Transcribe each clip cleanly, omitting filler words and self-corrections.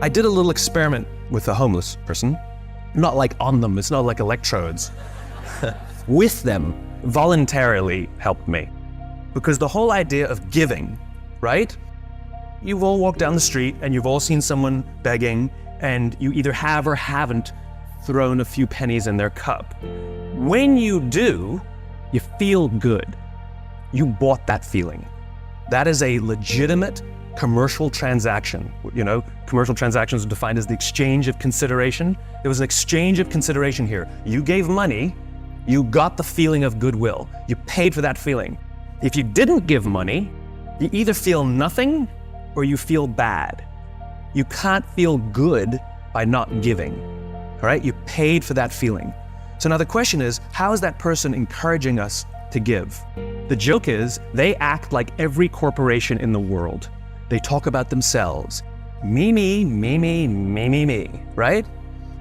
I did a little experiment with a homeless person, not like on them, it's not like electrodes, with them, voluntarily helped me. Because the whole idea of giving, right? You've all walked down the street and you've all seen someone begging and you either have or haven't thrown a few pennies in their cup. When you do, you feel good. You bought that feeling. That is a legitimate commercial transaction. You know, commercial transactions are defined as the exchange of consideration. There was an exchange of consideration here. You gave money, you got the feeling of goodwill. You paid for that feeling. If you didn't give money, you either feel nothing or you feel bad. You can't feel good by not giving, all right? You paid for that feeling. So now the question is, how is that person encouraging us to give? The joke is, they act like every corporation in the world. They talk about themselves. Me, me, me, me, me, me, me, right?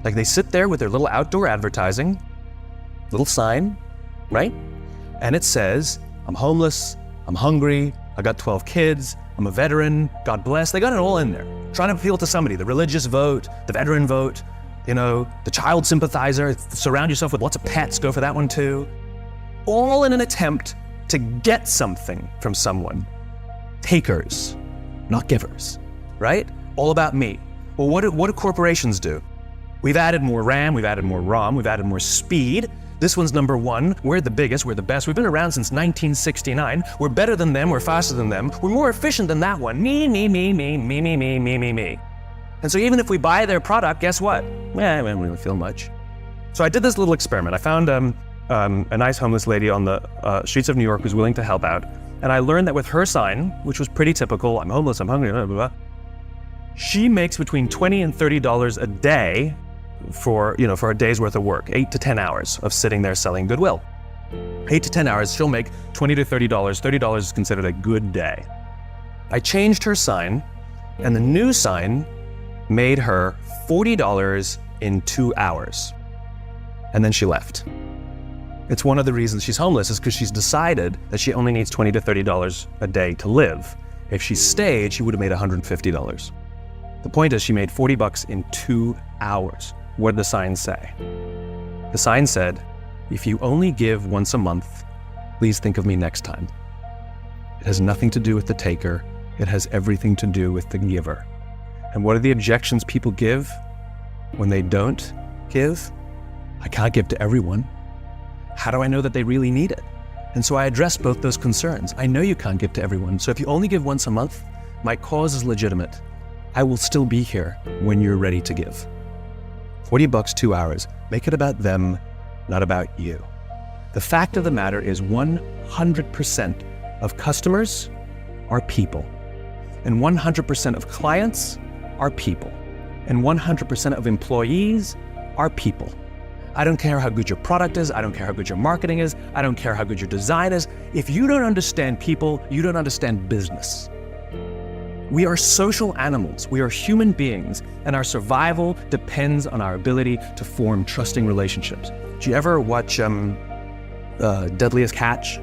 Like they sit there with their little outdoor advertising, little sign, right? And it says, I'm homeless, I'm hungry, I got 12 kids, I'm a veteran, God bless. They got it all in there. Trying to appeal to somebody, the religious vote, the veteran vote, you know, the child sympathizer, surround yourself with lots of pets, go for that one too. All in an attempt to get something from someone. Takers, not givers, right? All about me. Well, what do corporations do? We've added more RAM, we've added more ROM, we've added more speed. This one's number one. We're the biggest, we're the best. We've been around since 1969. We're better than them, we're faster than them. We're more efficient than that one. Me, me, me, me, me, me, me, me, me, me. And so even if we buy their product, guess what? I don't really feel much. So I did this little experiment. I found a nice homeless lady on the streets of New York who's willing to help out. And I learned that with her sign, which was pretty typical, I'm homeless, I'm hungry, blah, blah, blah, she makes between $20 and $30 a day for a day's worth of work, 8 to 10 hours of sitting there selling goodwill. 8 to 10 hours, she'll make $20 to $30. $30 is considered a good day. I changed her sign, and the new sign made her $40 in 2 hours. And then she left. It's one of the reasons she's homeless is because she's decided that she only needs $20 to $30 a day to live. If she stayed, she would have made $150. The point is she made $40 in 2 hours. What did the sign say? The sign said, if you only give once a month, please think of me next time. It has nothing to do with the taker. It has everything to do with the giver. And what are the objections people give when they don't give? I can't give to everyone. How do I know that they really need it? And so I addressed both those concerns. I know you can't give to everyone. So if you only give once a month, my cause is legitimate. I will still be here when you're ready to give. $40, 2 hours. Make it about them, not about you. The fact of the matter is 100% of customers are people. And 100% of clients are people. And 100% of employees are people. I don't care how good your product is, I don't care how good your marketing is, I don't care how good your design is. If you don't understand people, you don't understand business. We are social animals, we are human beings, and our survival depends on our ability to form trusting relationships. Did you ever watch Deadliest Catch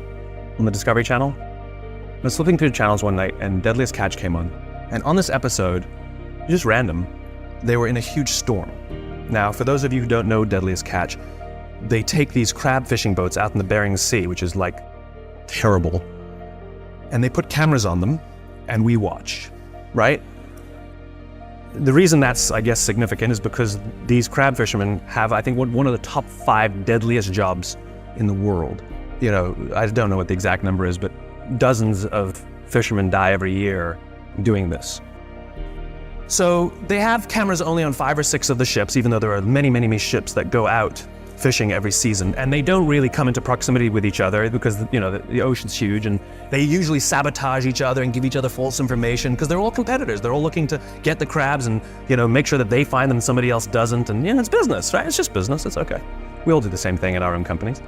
on the Discovery Channel? I was flipping through the channels one night and Deadliest Catch came on. And on this episode, just random, they were in a huge storm. Now, for those of you who don't know Deadliest Catch, they take these crab fishing boats out in the Bering Sea, which is like terrible, and they put cameras on them, and we watch, right? The reason that's, I guess, significant is because these crab fishermen have, I think, one of the top 5 deadliest jobs in the world. You know, I don't know what the exact number is, but dozens of fishermen die every year doing this. So they have cameras only on 5 or 6 of the ships, even though there are many, many, many ships that go out fishing every season, and they don't really come into proximity with each other because, you know, the ocean's huge, and they usually sabotage each other and give each other false information because they're all competitors. They're all looking to get the crabs and, you know, make sure that they find them and somebody else doesn't, and, you know, it's business, right? It's just business, it's okay. We all do the same thing in our own companies.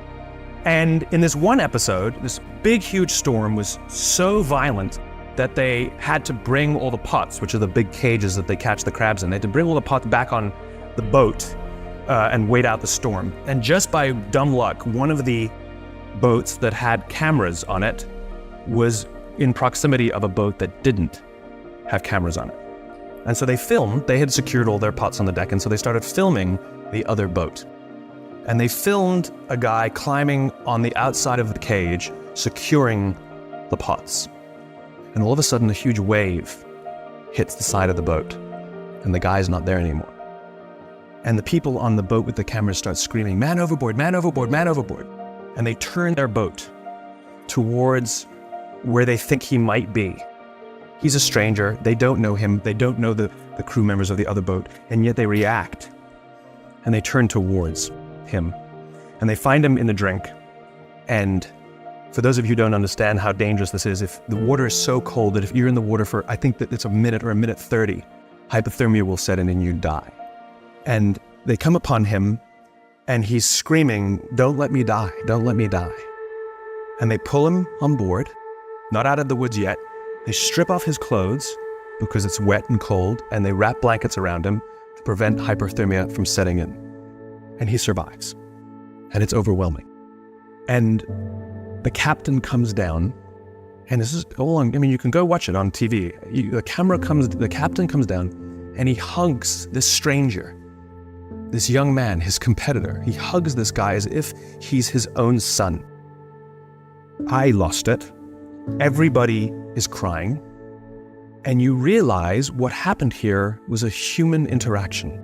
And in this one episode, this big, huge storm was so violent that they had to bring all the pots, which are the big cages that they catch the crabs in. They had to bring all the pots back on the boat and wait out the storm. And just by dumb luck, one of the boats that had cameras on it was in proximity of a boat that didn't have cameras on it. And so they had secured all their pots on the deck, and so they started filming the other boat. And they filmed a guy climbing on the outside of the cage, securing the pots. And all of a sudden, a huge wave hits the side of the boat, and the guy's not there anymore. And the people on the boat with the cameras start screaming, "Man overboard, man overboard, man overboard." And they turn their boat towards where they think he might be. He's a stranger, they don't know him, they don't know the crew members of the other boat, and yet they react. And they turn towards him. And they find him in the drink. And for those of you who don't understand how dangerous this is, if the water is so cold that if you're in the water for, I think that it's a minute or a minute 30, hypothermia will set in and you die. And they come upon him, and he's screaming, "Don't let me die, don't let me die." And they pull him on board, not out of the woods yet. They strip off his clothes because it's wet and cold, and they wrap blankets around him to prevent hypothermia from setting in. And he survives. And it's overwhelming. And the captain comes down, and this is all on, you can go watch it on TV. The captain comes down, and he hugs this stranger, this young man, his competitor. He hugs this guy as if he's his own son. I lost it. Everybody is crying. And you realize what happened here was a human interaction.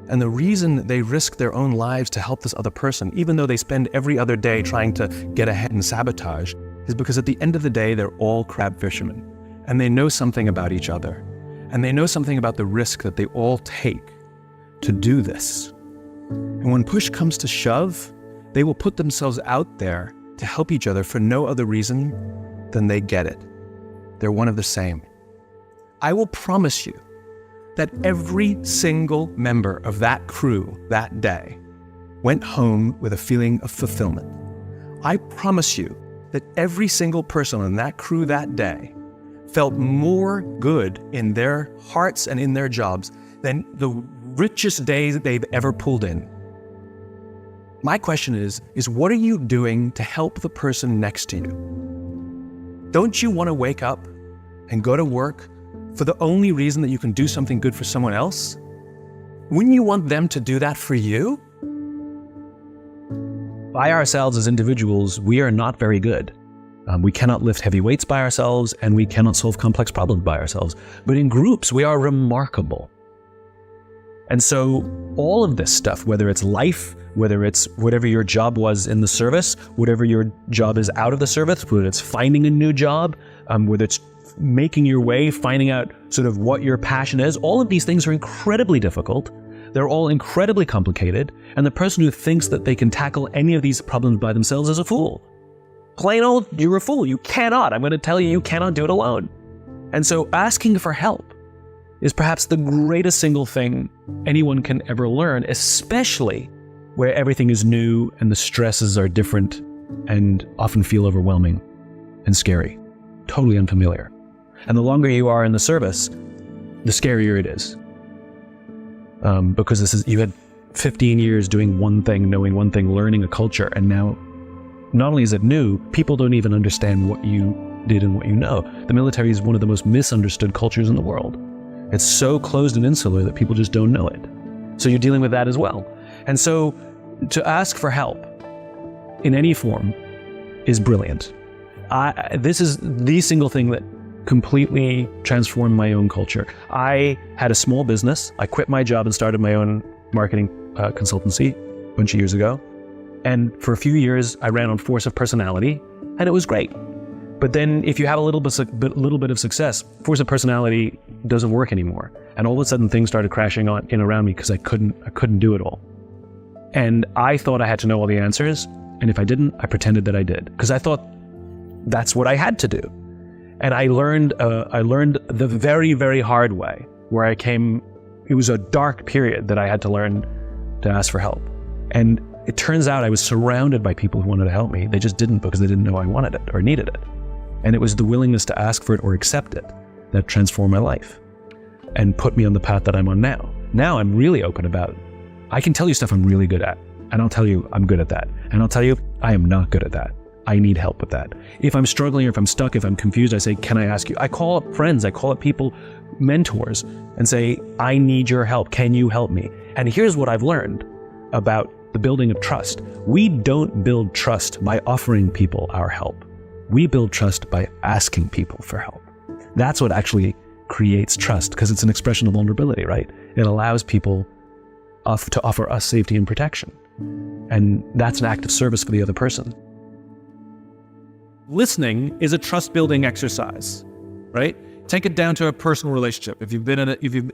And the reason they risk their own lives to help this other person, even though they spend every other day trying to get ahead and sabotage, is because at the end of the day, they're all crab fishermen. And they know something about each other. And they know something about the risk that they all take to do this. And when push comes to shove, they will put themselves out there to help each other for no other reason than they get it. They're one of the same. I will promise you that every single member of that crew that day went home with a feeling of fulfillment. I promise you that every single person on that crew that day felt more good in their hearts and in their jobs than the richest days that they've ever pulled in. My question is what are you doing to help the person next to you? Don't you want to wake up and go to work for the only reason that you can do something good for someone else? Wouldn't you want them to do that for you? By ourselves as individuals, we are not very good. We cannot lift heavy weights by ourselves, and we cannot solve complex problems by ourselves. But in groups, we are remarkable. And so all of this stuff, whether it's life, whether it's whatever your job was in the service, whatever your job is out of the service, whether it's finding a new job, whether it's making your way, finding out sort of what your passion is, all of these things are incredibly difficult. They're all incredibly complicated. And the person who thinks that they can tackle any of these problems by themselves is a fool. Plain old, you're a fool. You cannot. I'm going to tell you, you cannot do it alone. And so asking for help is perhaps the greatest single thing anyone can ever learn, especially where everything is new and the stresses are different and often feel overwhelming and scary, totally unfamiliar. And the longer you are in the service, the scarier it is. Because you had 15 years doing one thing, knowing one thing, learning a culture, and now not only is it new, people don't even understand what you did and what you know. The military is one of the most misunderstood cultures in the world. It's so closed and insular that people just don't know it. So you're dealing with that as well. And so to ask for help in any form is brilliant. This is the single thing that completely transformed my own culture. I had a small business. I quit my job and started my own marketing consultancy a bunch of years ago. And for a few years, I ran on force of personality, and it was great. But then if you have a little bit of success, force of personality doesn't work anymore. And all of a sudden things started crashing in around me because I couldn't do it all. And I thought I had to know all the answers. And if I didn't, I pretended that I did, because I thought that's what I had to do. And I learned the very, very hard way, where it was a dark period that I had to learn to ask for help. And it turns out I was surrounded by people who wanted to help me. They just didn't, because they didn't know I wanted it or needed it. And it was the willingness to ask for it or accept it that transformed my life and put me on the path that I'm on now. Now I'm really open about it. I can tell you stuff I'm really good at, and I'll tell you I'm good at that. And I'll tell you I am not good at that. I need help with that. If I'm struggling or if I'm stuck, if I'm confused, I say, can I ask you? I call up friends, I call up people, mentors, and say, I need your help. Can you help me? And here's what I've learned about the building of trust. We don't build trust by offering people our help. We build trust by asking people for help. That's what actually creates trust, because it's an expression of vulnerability, right? It allows people to offer us safety and protection. And that's an act of service for the other person. Listening is a trust-building exercise, right? Take it down to a personal relationship. If you've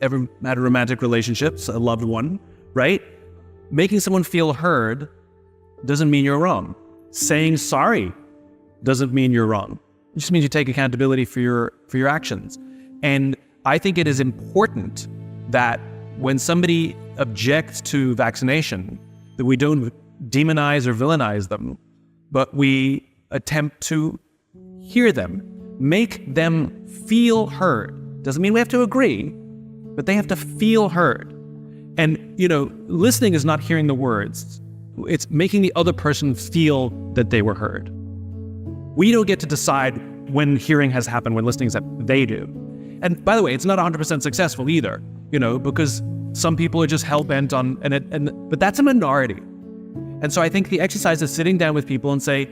ever had a romantic relationship, a loved one, right? Making someone feel heard doesn't mean you're wrong. Saying sorry doesn't mean you're wrong. It just means you take accountability for your actions. And I think it is important that when somebody objects to vaccination, that we don't demonize or villainize them, but we attempt to hear them, make them feel heard. Doesn't mean we have to agree, but they have to feel heard. And, listening is not hearing the words. It's making the other person feel that they were heard. We don't get to decide when hearing has happened, when listening has happened. They do. And by the way, it's not 100% successful either, because some people are just hell-bent on, but that's a minority. And so I think the exercise is sitting down with people and say,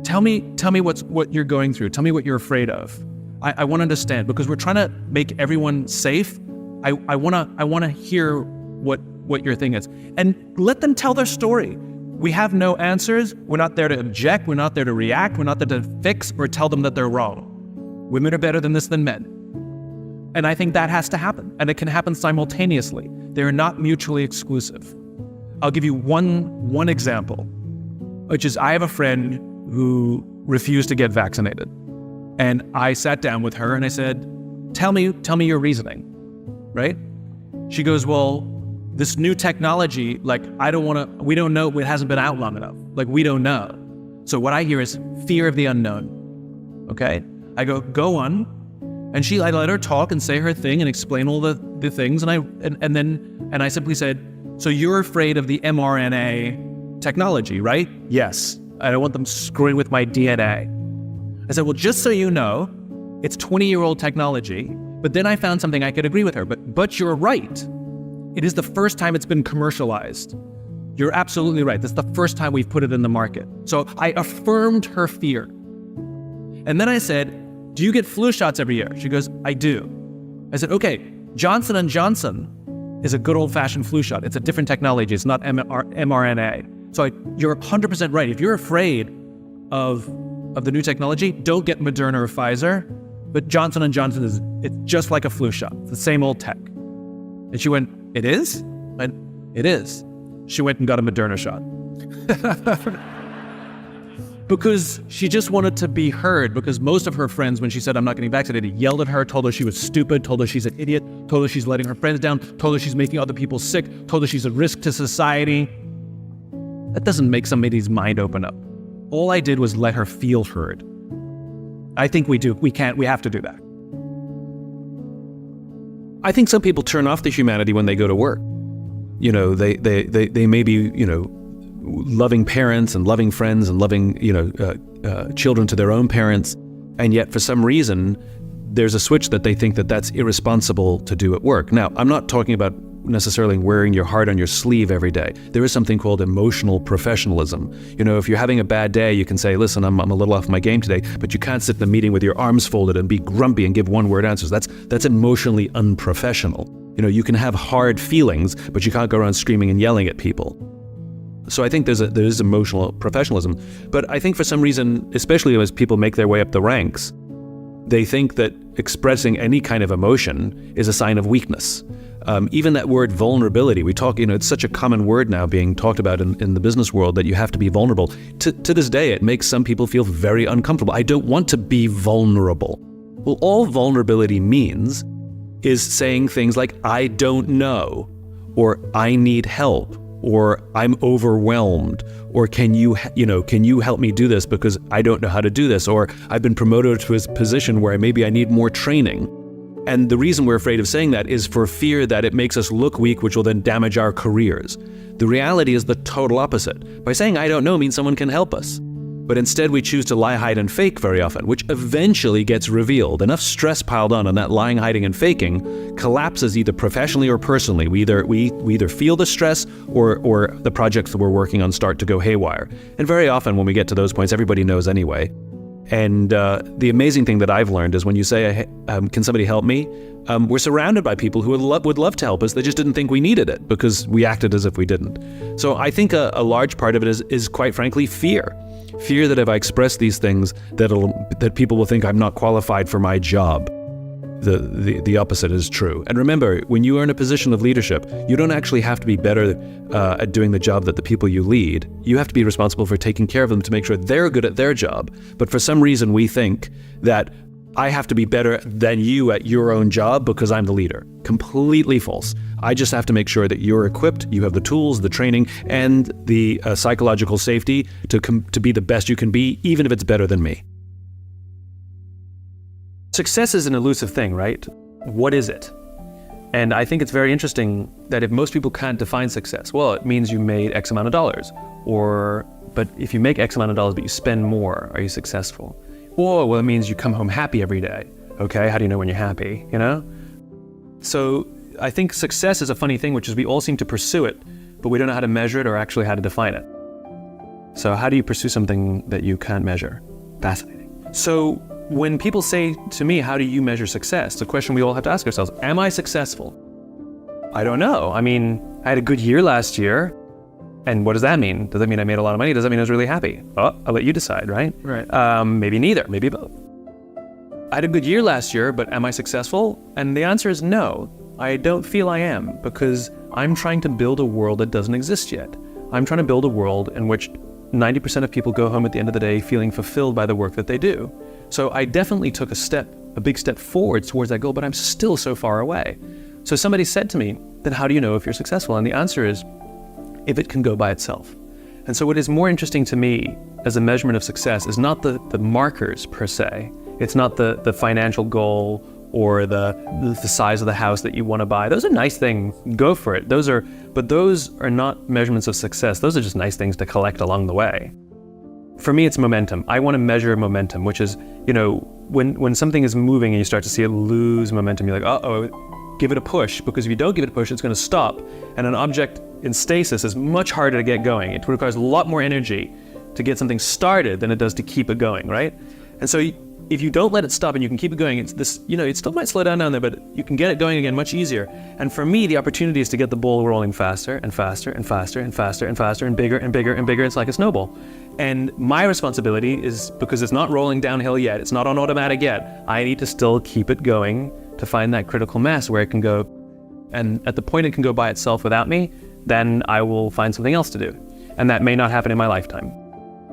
tell me what you're going through. Tell me what you're afraid of. I want to understand, because we're trying to make everyone safe. I want to hear what your thing is, and let them tell their story. We have no answers. We're not there to object. We're not there to react. We're not there to fix or tell them that they're wrong. Women are better than this than men. And I think that has to happen, and it can happen simultaneously. They're not mutually exclusive. I'll give you one example, which is I have a friend who refused to get vaccinated. And I sat down with her and I said, tell me your reasoning, right? She goes, well, this new technology, we don't know, it hasn't been out long enough. We don't know. So what I hear is fear of the unknown, okay? I go on. And I let her talk and say her thing and explain all the things. And I simply said, so you're afraid of the mRNA technology, right? Yes. I don't want them screwing with my DNA. I said, well, just so you know, it's 20-year-old technology. But then I found something I could agree with her. But you're right. It is the first time it's been commercialized. You're absolutely right. That's the first time we've put it in the market. So I affirmed her fear. And then I said, do you get flu shots every year? She goes, I do. I said, okay, Johnson & Johnson is a good old-fashioned flu shot. It's a different technology. It's not mRNA. So you're 100% right. If you're afraid of the new technology, don't get Moderna or Pfizer. But Johnson & Johnson it's just like a flu shot. It's the same old tech. And she went, it is? And it is. She went and got a Moderna shot. Because she just wanted to be heard, because most of her friends, when she said, I'm not getting vaccinated, yelled at her, told her she was stupid, told her she's an idiot, told her she's letting her friends down, told her she's making other people sick, told her she's a risk to society. That doesn't make somebody's mind open up. All I did was let her feel heard. I think we do. We have to do that. I think some people turn off the humanity when they go to work. They may be, loving parents and loving friends and loving, children to their own parents. And yet for some reason, there's a switch that they think that that's irresponsible to do at work. Now, I'm not talking about necessarily wearing your heart on your sleeve every day. There is something called emotional professionalism. If you're having a bad day, you can say, listen, I'm a little off my game today, but you can't sit in the meeting with your arms folded and be grumpy and give one-word answers. That's emotionally unprofessional. You can have hard feelings, but you can't go around screaming and yelling at people. So I think there is emotional professionalism. But I think for some reason, especially as people make their way up the ranks, they think that expressing any kind of emotion is a sign of weakness. Even that word vulnerability, we talk, it's such a common word now being talked about in the business world that you have to be vulnerable. To this day, it makes some people feel very uncomfortable. I don't want to be vulnerable. Well, all vulnerability means is saying things like, I don't know, or I need help, or I'm overwhelmed, or can you help me do this because I don't know how to do this, or I've been promoted to a position where maybe I need more training. And the reason we're afraid of saying that is for fear that it makes us look weak, which will then damage our careers. The reality is the total opposite. By saying I don't know means someone can help us. But instead we choose to lie, hide, and fake very often, which eventually gets revealed. Enough stress piled on that lying, hiding, and faking collapses either professionally or personally. We either feel the stress or the projects that we're working on start to go haywire. And very often when we get to those points, everybody knows anyway. And the amazing thing that I've learned is when you say, can somebody help me? We're surrounded by people who would love to help us. They just didn't think we needed it because we acted as if we didn't. So I think a large part of it is quite frankly fear. Fear that if I express these things, that people will think I'm not qualified for my job. The opposite is true. And remember, when you are in a position of leadership, you don't actually have to be better at doing the job that the people you lead. You have to be responsible for taking care of them to make sure they're good at their job. But for some reason, we think that I have to be better than you at your own job because I'm the leader. Completely false. I just have to make sure that you're equipped, you have the tools, the training, and the psychological safety to be the best you can be, even if it's better than me. Success is an elusive thing, right? What is it? And I think it's very interesting that if most people can't define success, well, it means you made X amount of dollars. But if you make X amount of dollars but you spend more, are you successful? Or, well, it means you come home happy every day. Okay, how do you know when you're happy, you know? So I think success is a funny thing, which is we all seem to pursue it, but we don't know how to measure it or actually how to define it. So how do you pursue something that you can't measure? Fascinating. So when people say to me, how do you measure success? The question we all have to ask ourselves, am I successful? I don't know. I mean, I had a good year last year. And what does that mean? Does that mean I made a lot of money? Does that mean I was really happy? Oh, I'll let you decide, right? Right. Maybe neither, maybe both. I had a good year last year, but am I successful? And the answer is no. I don't feel I am, because I'm trying to build a world that doesn't exist yet. I'm trying to build a world in which 90% of people go home at the end of the day feeling fulfilled by the work that they do. So I definitely took a big step forward towards that goal, but I'm still so far away. So somebody said to me, then how do you know if you're successful? And the answer is, if it can go by itself. And so what is more interesting to me as a measurement of success is not the markers per se. It's not the financial goal or the size of the house that you want to buy. Those are nice things, go for it. But those are not measurements of success. Those are just nice things to collect along the way. For me, it's momentum. I want to measure momentum, which is, when something is moving and you start to see it lose momentum, you're like, uh-oh, give it a push, because if you don't give it a push, it's going to stop. And an object in stasis is much harder to get going. It requires a lot more energy to get something started than it does to keep it going, right? And so if you don't let it stop and you can keep it going, it's this, it still might slow down there, but you can get it going again much easier. And for me, the opportunity is to get the ball rolling faster and faster and faster and faster and faster and bigger and bigger and bigger. It's like a snowball. And my responsibility is, because it's not rolling downhill yet, it's not on automatic yet, I need to still keep it going to find that critical mass where it can go. And at the point it can go by itself without me, then I will find something else to do. And that may not happen in my lifetime.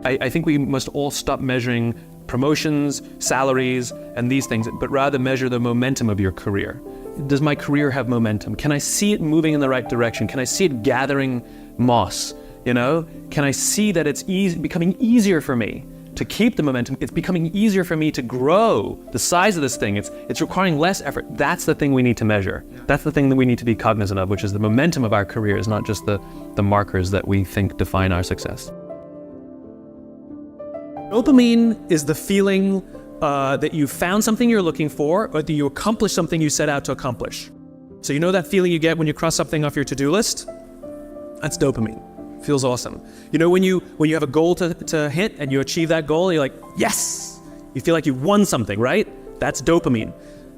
I think we must all stop measuring promotions, salaries, and these things, but rather measure the momentum of your career. Does my career have momentum? Can I see it moving in the right direction? Can I see it gathering moss? Can I see that it's becoming easier for me to keep the momentum? It's becoming easier for me to grow the size of this thing. It's requiring less effort. That's the thing we need to measure. That's the thing that we need to be cognizant of, which is the momentum of our careers, not just the markers that we think define our success. Dopamine is the feeling that you found something you're looking for, or that you accomplished something you set out to accomplish. So that feeling you get when you cross something off your to-do list? That's dopamine. Feels awesome. When you have a goal to hit and you achieve that goal, you're like, yes! You feel like you won something, right? That's dopamine.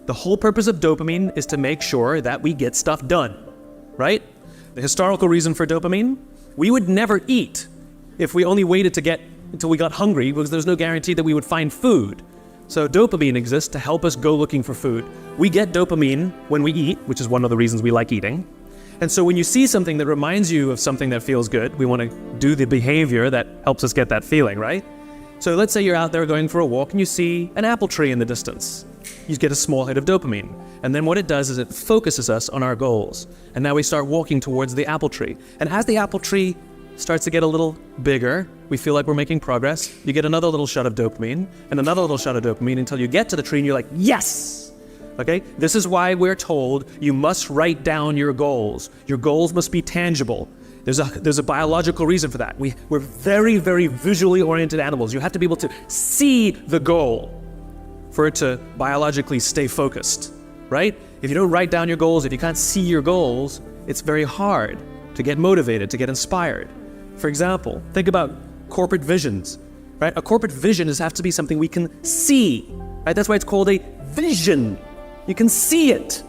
The whole purpose of dopamine is to make sure that we get stuff done, right? The historical reason for dopamine, we would never eat if we only waited until we got hungry, because there's no guarantee that we would find food. So dopamine exists to help us go looking for food. We get dopamine when we eat, which is one of the reasons we like eating. And so when you see something that reminds you of something that feels good, we want to do the behavior that helps us get that feeling, right? So let's say you're out there going for a walk and you see an apple tree in the distance. You get a small hit of dopamine. And then what it does is it focuses us on our goals. And now we start walking towards the apple tree. And as the apple tree starts to get a little bigger, we feel like we're making progress. You get another little shot of dopamine and another little shot of dopamine until you get to the tree and you're like, yes! Okay, this is why we're told you must write down your goals. Your goals must be tangible. There's a biological reason for that. We're very, very visually oriented animals. You have to be able to see the goal for it to biologically stay focused, right? If you don't write down your goals, if you can't see your goals, it's very hard to get motivated, to get inspired. For example, think about corporate visions, right? A corporate vision has to be something we can see, right? That's why it's called a vision. You can see it,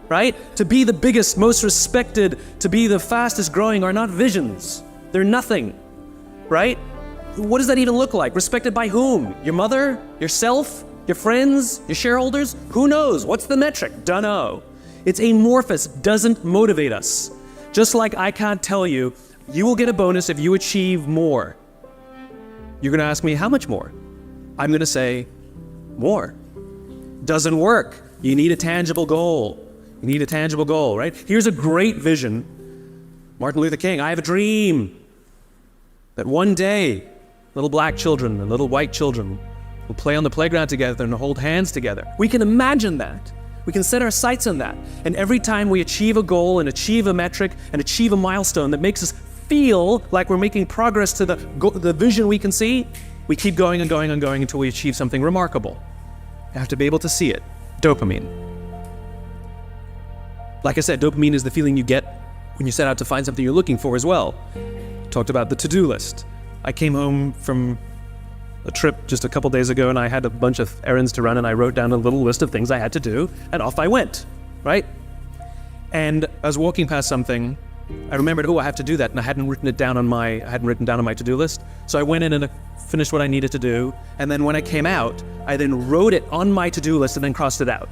right? To be the biggest, most respected, to be the fastest growing are not visions. They're nothing, right? What does that even look like? Respected by whom? Your mother? Yourself? Your friends? Your shareholders? Who knows? What's the metric? Dunno. It's amorphous, doesn't motivate us. Just like I can't tell you, you will get a bonus if you achieve more. You're gonna ask me, how much more? I'm gonna say, more. Doesn't work. You need a tangible goal. You need a tangible goal, right? Here's a great vision. Martin Luther King, I have a dream that one day, little black children and little white children will play on the playground together and hold hands together. We can imagine that. We can set our sights on that. And every time we achieve a goal and achieve a metric and achieve a milestone that makes us feel like we're making progress to the vision we can see, we keep going and going and going until we achieve something remarkable. You have to be able to see it. Dopamine. Like I said, dopamine is the feeling you get when you set out to find something you're looking for as well. Talked about the to-do list. I came home from a trip just a couple days ago and I had a bunch of errands to run and I wrote down a little list of things I had to do and off I went, right? And I was walking past something, I remembered, I have to do that, and I hadn't written down on my to-do list. So I went in and finished what I needed to do, and then when I came out, I then wrote it on my to-do list and then crossed it out.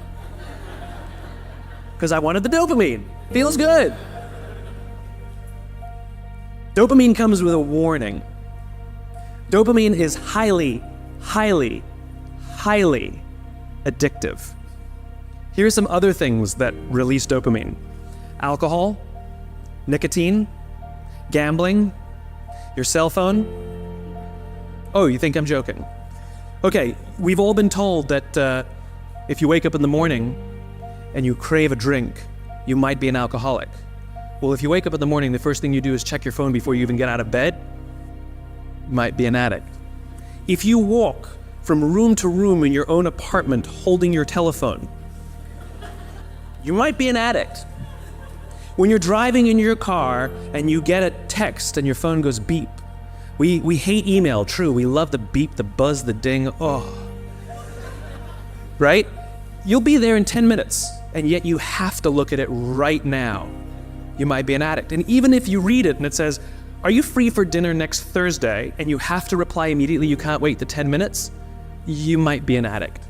Because I wanted the dopamine. Feels good. Dopamine comes with a warning. Dopamine is highly, highly, highly addictive. Here are some other things that release dopamine. Alcohol, nicotine, gambling, your cell phone. Oh, you think I'm joking? Okay, we've all been told that if you wake up in the morning and you crave a drink, you might be an alcoholic. Well, if you wake up in the morning, the first thing you do is check your phone before you even get out of bed, you might be an addict. If you walk from room to room in your own apartment holding your telephone, you might be an addict. When you're driving in your car and you get a text and your phone goes beep, we hate email, true, we love the beep, the buzz, the ding, right? You'll be there in 10 minutes, and yet you have to look at it right now. You might be an addict. And even if you read it and it says, are you free for dinner next Thursday? And you have to reply immediately, you can't wait the 10 minutes, you might be an addict.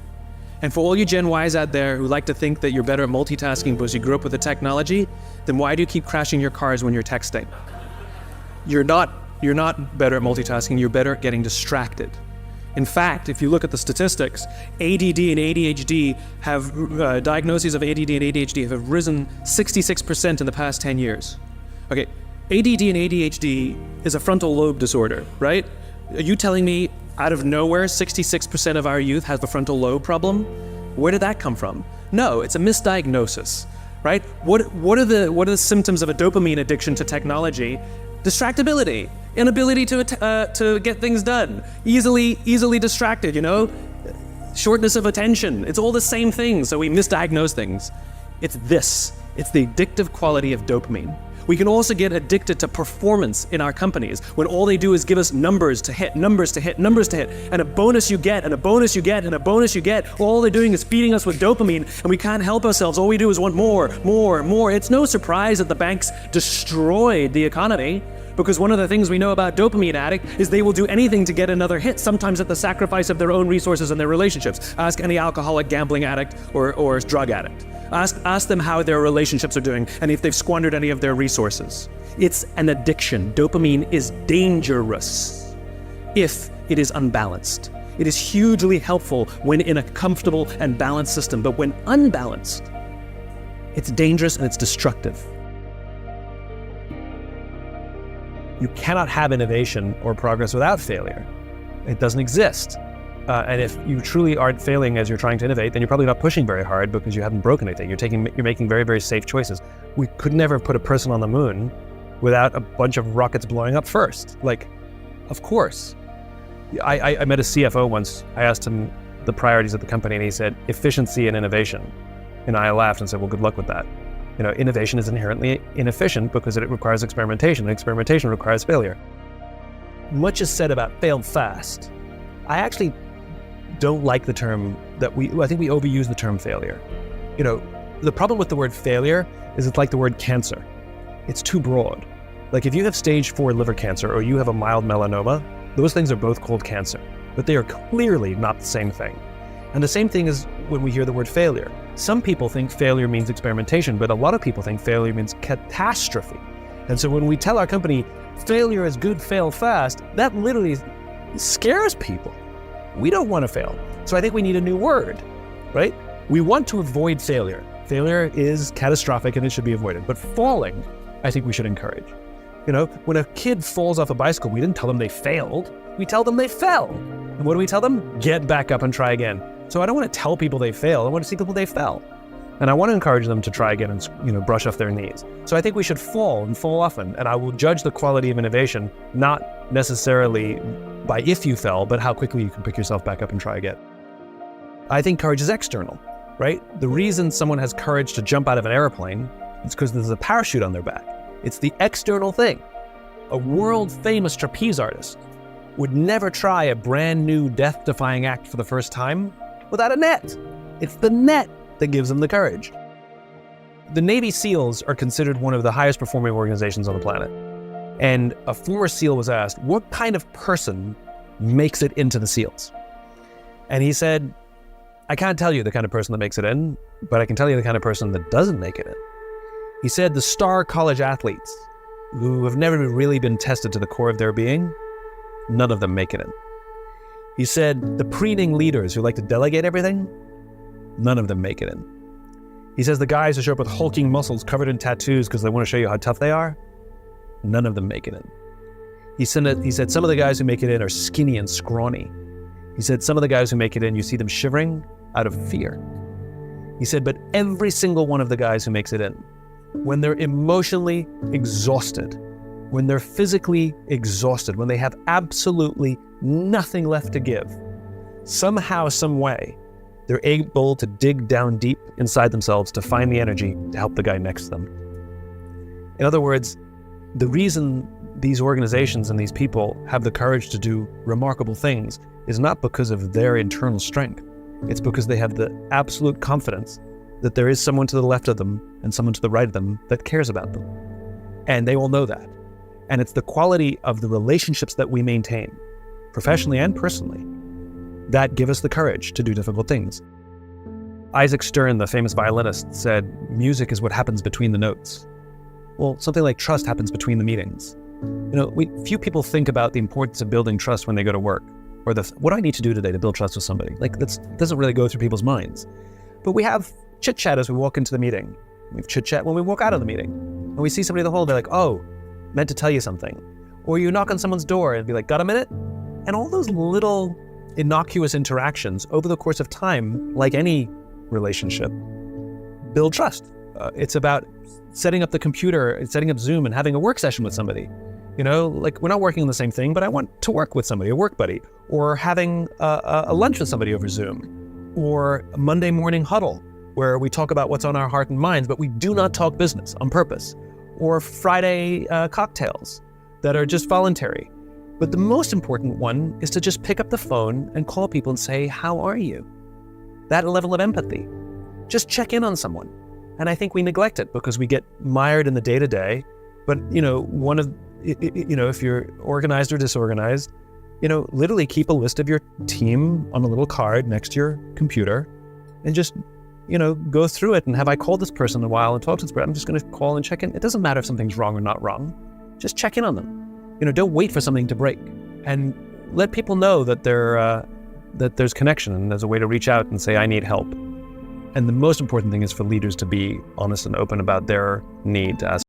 And for all you Gen Ys out there who like to think that you're better at multitasking because you grew up with the technology, then why do you keep crashing your cars when you're texting? You're not better at multitasking, you're better at getting distracted. In fact, if you look at the statistics, ADD and ADHD have, diagnoses of ADD and ADHD have risen 66% in the past 10 years. Okay, ADD and ADHD is a frontal lobe disorder, right? Are you telling me out of nowhere 66% of our youth has the frontal lobe problem? Where did that come from? No, it's a misdiagnosis, right? What are the symptoms of a dopamine addiction to technology? Distractibility, inability to get things done, easily distracted, shortness of attention. It's all the same thing, so we misdiagnose things. It's the addictive quality of dopamine. We can also get addicted to performance in our companies when all they do is give us numbers to hit, and a bonus you get, and a bonus you get, and a bonus you get. All they're doing is feeding us with dopamine, and we can't help ourselves. All we do is want more. It's no surprise that the banks destroyed the economy, because one of the things we know about dopamine addict is they will do anything to get another hit, sometimes at the sacrifice of their own resources and their relationships. Ask any alcoholic, gambling addict, or drug addict. Ask them how their relationships are doing and if they've squandered any of their resources. It's an addiction. Dopamine is dangerous if it is unbalanced. It is hugely helpful when in a comfortable and balanced system, but when unbalanced, it's dangerous and it's destructive. You cannot have innovation or progress without failure. It doesn't exist. And if you truly aren't failing as you're trying to innovate, then you're probably not pushing very hard because you haven't broken anything. You're making very, very safe choices. We could never put a person on the moon without a bunch of rockets blowing up first. Like, of course. I met a CFO once. I asked him the priorities of the company, and he said, efficiency and innovation. And I laughed and said, well, good luck with that. Innovation is inherently inefficient because it requires experimentation, and experimentation requires failure. Much is said about fail fast. I actually don't like the term I think we overuse the term failure. The problem with the word failure is it's like the word cancer. It's too broad. Like if you have stage 4 liver cancer or you have a mild melanoma, those things are both called cancer, but they are clearly not the same thing. And the same thing is when we hear the word failure. Some people think failure means experimentation, but a lot of people think failure means catastrophe. And so when we tell our company, failure is good, fail fast, that literally scares people. We don't want to fail. So I think we need a new word, right? We want to avoid failure. Failure is catastrophic and it should be avoided. But falling, I think we should encourage. When a kid falls off a bicycle, we didn't tell them they failed. We tell them they fell. And what do we tell them? Get back up and try again. So I don't want to tell people they failed. I want to see people they fell. And I want to encourage them to try again and brush off their knees. So I think we should fall and fall often. And I will judge the quality of innovation, not necessarily by if you fell, but how quickly you can pick yourself back up and try again. I think courage is external, right? The reason someone has courage to jump out of an airplane is because there's a parachute on their back. It's the external thing. A world-famous trapeze artist would never try a brand new death-defying act for the first time without a net. It's the net that gives them the courage. The Navy SEALs are considered one of the highest performing organizations on the planet. And a former SEAL was asked, what kind of person makes it into the SEALs? And he said, I can't tell you the kind of person that makes it in, but I can tell you the kind of person that doesn't make it in. He said the star college athletes who have never really been tested to the core of their being, none of them make it in. He said the preening leaders who like to delegate everything, none of them make it in. He says the guys who show up with hulking muscles covered in tattoos because they want to show you how tough they are, none of them make it in. He said some of the guys who make it in are skinny and scrawny. He said some of the guys who make it in, you see them shivering out of fear. He said, but every single one of the guys who makes it in, when they're emotionally exhausted, when they're physically exhausted, when they have absolutely nothing left to give, somehow, some way, they're able to dig down deep inside themselves to find the energy to help the guy next to them. In other words, the reason these organizations and these people have the courage to do remarkable things is not because of their internal strength. It's because they have the absolute confidence that there is someone to the left of them and someone to the right of them that cares about them. And they all know that. And it's the quality of the relationships that we maintain, professionally and personally, that give us the courage to do difficult things. Isaac Stern, the famous violinist, said, music is what happens between the notes. Well, something like trust happens between the meetings. Few people think about the importance of building trust when they go to work, or what do I need to do today to build trust with somebody? That doesn't really go through people's minds. But we have chit-chat as we walk into the meeting. We have chit-chat when we walk out of the meeting. And we see somebody in the hall, they're like, oh, meant to tell you something. Or you knock on someone's door and be like, got a minute? And all those little innocuous interactions over the course of time, like any relationship, build trust. It's about setting up the computer, setting up Zoom and having a work session with somebody. We're not working on the same thing, but I want to work with somebody, a work buddy, or having a lunch with somebody over Zoom, or a Monday morning huddle where we talk about what's on our heart and minds, but we do not talk business on purpose, or Friday cocktails that are just voluntary. But the most important one is to just pick up the phone and call people and say, how are you? That level of empathy. Just check in on someone. And I think we neglect it because we get mired in the day-to-day. But, if you're organized or disorganized, literally keep a list of your team on a little card next to your computer and just, go through it and have I called this person in a while and talked to this person. I'm just going to call and check in. It doesn't matter if something's wrong or not wrong. Just check in on them. Don't wait for something to break, and let people know that that there's connection and there's a way to reach out and say, I need help. And the most important thing is for leaders to be honest and open about their need to ask